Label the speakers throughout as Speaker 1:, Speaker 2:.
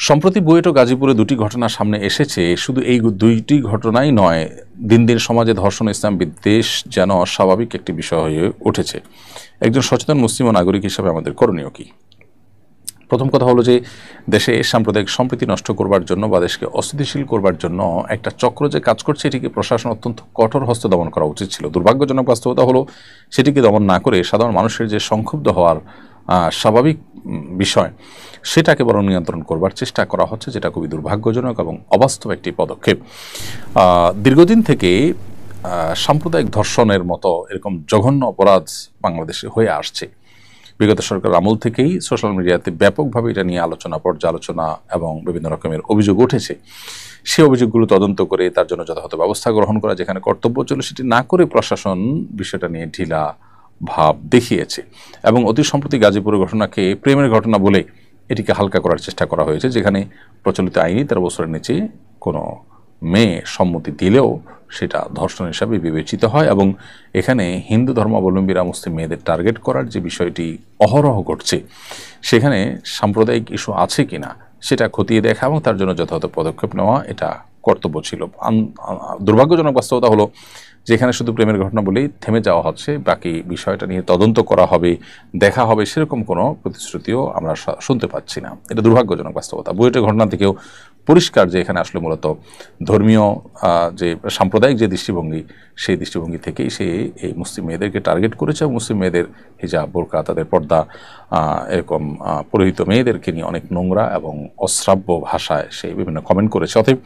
Speaker 1: সম্প্রতি বুয়েট ও গাজীপুরে দুটি ঘটনা সামনে এসেছে। শুধু এই দুইটি ঘটনাই নয়, দিন দিন সমাজে ধর্ষণ ইসলাম বিদ্বেষ যেন স্বাভাবিক একটি বিষয় হয়ে উঠেছে। একজন সচেতন মুসলিম ও নাগরিক হিসাবে আমাদের করণীয় কি? প্রথম কথা হলো যে দেশে সাম্প্রদায়িক সম্প্রীতি নষ্ট করবার জন্য বা দেশকে অস্থিতিশীল করবার জন্য একটা চক্র যে কাজ করছে, এটিকে প্রশাসন অত্যন্ত কঠোর হস্তে দমন করা উচিত ছিল। দুর্ভাগ্যজনক বাস্তবতা হলো সেটিকে দমন না করে সাধারণ মানুষের যে সংক্ষুব্ধ হওয়ার স্বাভাবিক বিষয়, সেটাকে বরং নিয়ন্ত্রণ করবার চেষ্টা করা হচ্ছে, যেটা খুবই দুর্ভাগ্যজনক এবং অবাস্তব একটি পদক্ষেপ। দীর্ঘদিন থেকে সাম্প্রদায়িক ধর্ষণের মতো এরকম জঘন্য অপরাধ বাংলাদেশে হয়ে আসছে। বিগত সরকার আমল থেকেই সোশ্যাল মিডিয়াতে ব্যাপকভাবে এটা নিয়ে আলোচনা, পর্যালোচনা এবং বিভিন্ন রকমের অভিযোগ উঠেছে। সে অভিযোগগুলো তদন্ত করে তার জন্য যথাযথ ব্যবস্থা গ্রহণ করা যেখানে কর্তব্য ছিল, সেটি না করে প্রশাসন বিষয়টা নিয়ে ঢিলা ভাব দেখিয়েছে এবং অতি সম্প্রতি গাজীপুরের ঘটনাকে প্রেমের ঘটনা বলে এটিকে হালকা করার চেষ্টা করা হয়েছে, যেখানে প্রচলিত আইনে 13 বছরের নিচে কোনো মেয়ে সম্মতি দিলেও সেটা ধর্ষণ হিসাবে বিবেচিত হয়। এবং এখানে হিন্দু ধর্মাবলম্বীরা মুসলিম মেয়েদের টার্গেট করার যে বিষয়টি অহরহ ঘটছে, সেখানে সাম্প্রদায়িক ইস্যু আছে কিনা সেটা খতিয়ে দেখা এবং তার জন্য যথাযথ পদক্ষেপ নেওয়া এটা কর্তব্য ছিল। দুর্ভাগ্যজনক বাস্তবতা হলো যেখানে শুধু প্রেমের ঘটনা বলেই থেমে যাওয়া হচ্ছে, বাকি বিষয়টা নিয়ে তদন্ত করা হবে, দেখা হবে, সেরকম কোনো প্রতিশ্রুতিও আমরা শুনতে পাচ্ছি না। এটা দুর্ভাগ্যজনক বাস্তবতা। বুয়েটের ঘটনা থেকেও পরিষ্কার যে এখানে আসলে মূলত ধর্মীয় যে সাম্প্রদায়িক যে দৃষ্টিভঙ্গি, সেই দৃষ্টিভঙ্গি থেকেই সে এই মুসলিম মেয়েদেরকে টার্গেট করেছে এবং মুসলিম মেয়েদের হিজাব, বোরকা, তাদের পর্দা, এরকম পুরোহিত মেয়েদেরকে নিয়ে অনেক নোংরা এবং অশ্রাব্য ভাষায় সে বিভিন্ন কমেন্ট করেছে। অতএব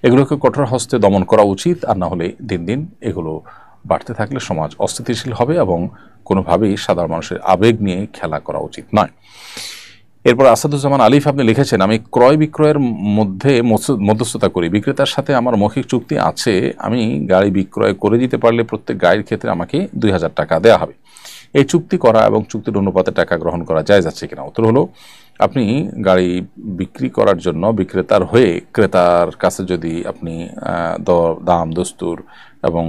Speaker 1: এগুলোকে কঠোর হস্তে দমন করা উচিত, আর না হলে দিন দিন এগুলো বাড়তে থাকলে সমাজ অস্থিতিশীল হবে এবং কোনোভাবেই সাধারণ মানুষের আবেগ নিয়ে খেলা করা উচিত নয়। এরপর আসাদুজ্জামান আলিফ আপনি লিখেছেন, আমি ক্রয় বিক্রয়ের মধ্যে মধ্যস্থতা করি, বিক্রেতার সাথে আমার মৌখিক চুক্তি আছে, আমি গাড়ি বিক্রয় করে দিতে পারলে প্রত্যেক গাড়ির ক্ষেত্রে আমাকে 2000 টাকা দেওয়া হবে। এই চুক্তি করা এবং চুক্তির অনুপাতে টাকা গ্রহণ করা জায়েজ আছে কিনা? উত্তর হলো, আপনি গাড়ি বিক্রি করার জন্য বিক্রেতার হয়ে ক্রেতার কাছে যদি আপনি দাম, দস্তুর এবং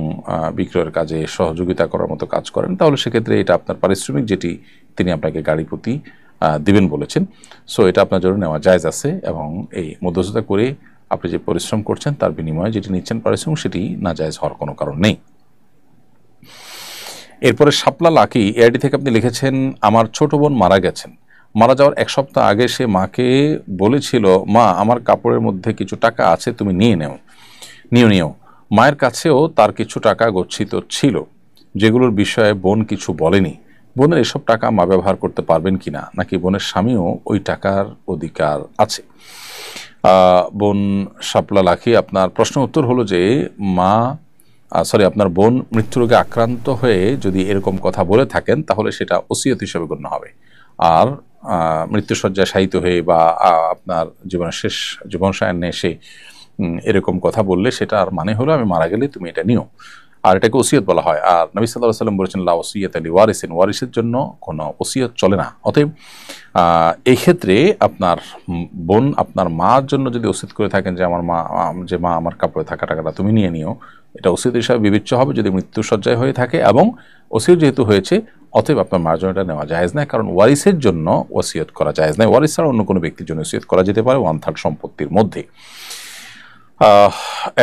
Speaker 1: বিক্রয়ের কাজে সহযোগিতা করার মতো কাজ করেন, তাহলে সেক্ষেত্রে এটা আপনার পারিশ্রমিক যেটি তিনি আপনাকে গাড়ি প্রতি দিবেন বলেছেন, সো এটা আপনার জন্য নেওয়া জায়েজ আছে। এবং এই মধ্যস্থতা করে আপনি যে পরিশ্রম করছেন তার বিনিময়ে যেটি নিচ্ছেন পারিশ্রমিক, সেটি না জায়েজ হওয়ার কোনো কারণ নেই। এরপরে শাপলা লাকি এআইডি থেকে আপনি লিখেছেন, আমার ছোট বোন মারা গেছেন, মারা যাওয়ার 1 সপ্তাহ আগে সে মাকে বলেছিল, মা আমার কাপড়ের মধ্যে কিছু টাকা আছে, তুমি নিয়ে নিও। মায়ের কাছেও তার কিছু টাকা গচ্ছিত ছিল, যেগুলোর বিষয়ে বোন কিছু বলেনি। বোনের এসব টাকা মা ব্যবহার করতে পারবেন কিনা, নাকি বোনের স্বামীও ওই টাকার অধিকার আছে? বোন শাপলা লাকি, আপনার প্রশ্ন উত্তর হলো যে আপনার বোন মৃত্যুরোগে আক্রান্ত হয়ে যদি এরকম কথা বলে থাকেন, তাহলে সেটা ওসিয়ত হিসেবে গণ্য হবে। আর মৃত্যুশয্যায় শায়িত হয়ে বা আপনার জীবনের শেষ জীবন সায়ান্নে এসে এরকম কথা বললে সেটার মানে হলো আমি মারা গেলে তুমি এটা নিও, আর এটাকে ওসিয়ত বলা হয়। আর নবী সাল্লাল্লাহু আলাইহি ওয়াসাল্লাম বলেছেন, লা ওসিয়াতা লিওয়ারিসিন, ওয়ারিসের জন্য কোনো ওসিয়ত চলে না। অতএব এই ক্ষেত্রে আপনার বোন আপনার মার জন্য যদি ওসিয়ত করে থাকেন যে মা আমার কাপড়ে থাকা টাকাটা তুমি নিয়ে নিও, এটা ওসিয়ত হিসাবে বিবেচ্য হবে যদি মৃত্যুশয্যায় হয়ে থাকে, এবং ওসিয়ত যেহেতু হয়েছে অতএব আপনার মার জন্য এটা নেওয়া জায়েজ নয়, কারণ ওয়ারিসের জন্য ওসিয়ত করা জায়েজ নয়। ওয়ারিস ছাড়া অন্য কোনো ব্যক্তির জন্য ওসিয়ত করা যেতে পারে 1/3 সম্পত্তির মধ্যে।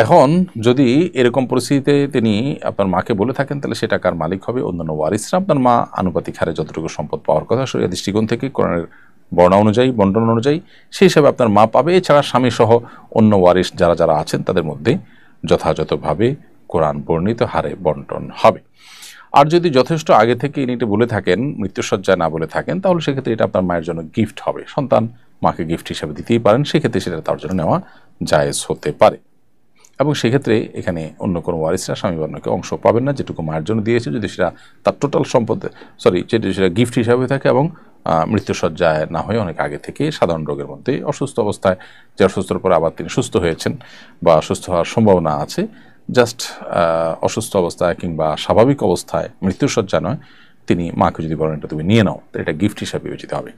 Speaker 1: এখন যদি এরকম পরিস্থিতিতে তিনি আপনার মাকে বলে থাকেন, তাহলে সে টাকার মালিক হবে অন্যান্য ওয়ারিসরা। আপনার মা আনুপাতিক হারে যতটুকু সম্পদ পাওয়ার কথা শরিয়া দৃষ্টিকোণ থেকে কোরআনের বন্টন অনুযায়ী সেই হিসাবে আপনার মা পাবে। এছাড়া স্বামী সহ অন্য ওয়ারিস যারা আছেন তাদের মধ্যে যথাযথভাবে কোরআন বর্ণিত হারে বন্টন হবে। আর যদি যথেষ্ট আগে থেকে ইনি এটা বলে থাকেন, মৃত্যুশয্যা না বলে থাকেন, তাহলে সেক্ষেত্রে এটা আপনার মায়ের জন্য গিফট হবে। সন্তান মাকে গিফট হিসাবে দিতেই পারেন, সেক্ষেত্রে সেটা তার জন্য নেওয়া জায়েজ হতে পারে। এবং সেক্ষেত্রে এখানে অন্য কোনো ওয়ারিসরা স্বামী বা অন্যকে অংশ পাবেন না, যেটুকু মায়ের জন্য দিয়েছে, যদি সেটা তার টোটাল সম্পদ যেটি সেটা গিফট হিসাবে থাকে এবং মৃত্যুশয্যায় না হয়ে অনেক আগে থেকে সাধারণ রোগের মধ্যে অসুস্থ অবস্থায়, যে অসুস্থর পরে আবার তিনি সুস্থ হয়েছেন বা সুস্থ হওয়ার সম্ভাবনা আছে, জাস্ট অসুস্থ অবস্থায় কিংবা স্বাভাবিক অবস্থায় মৃত্যুশয্যা নয়, তিনি মাকে যদি বলেন এটা তুমি নিয়ে নাও, এটা গিফট হিসাবে বিবেচিত হবে।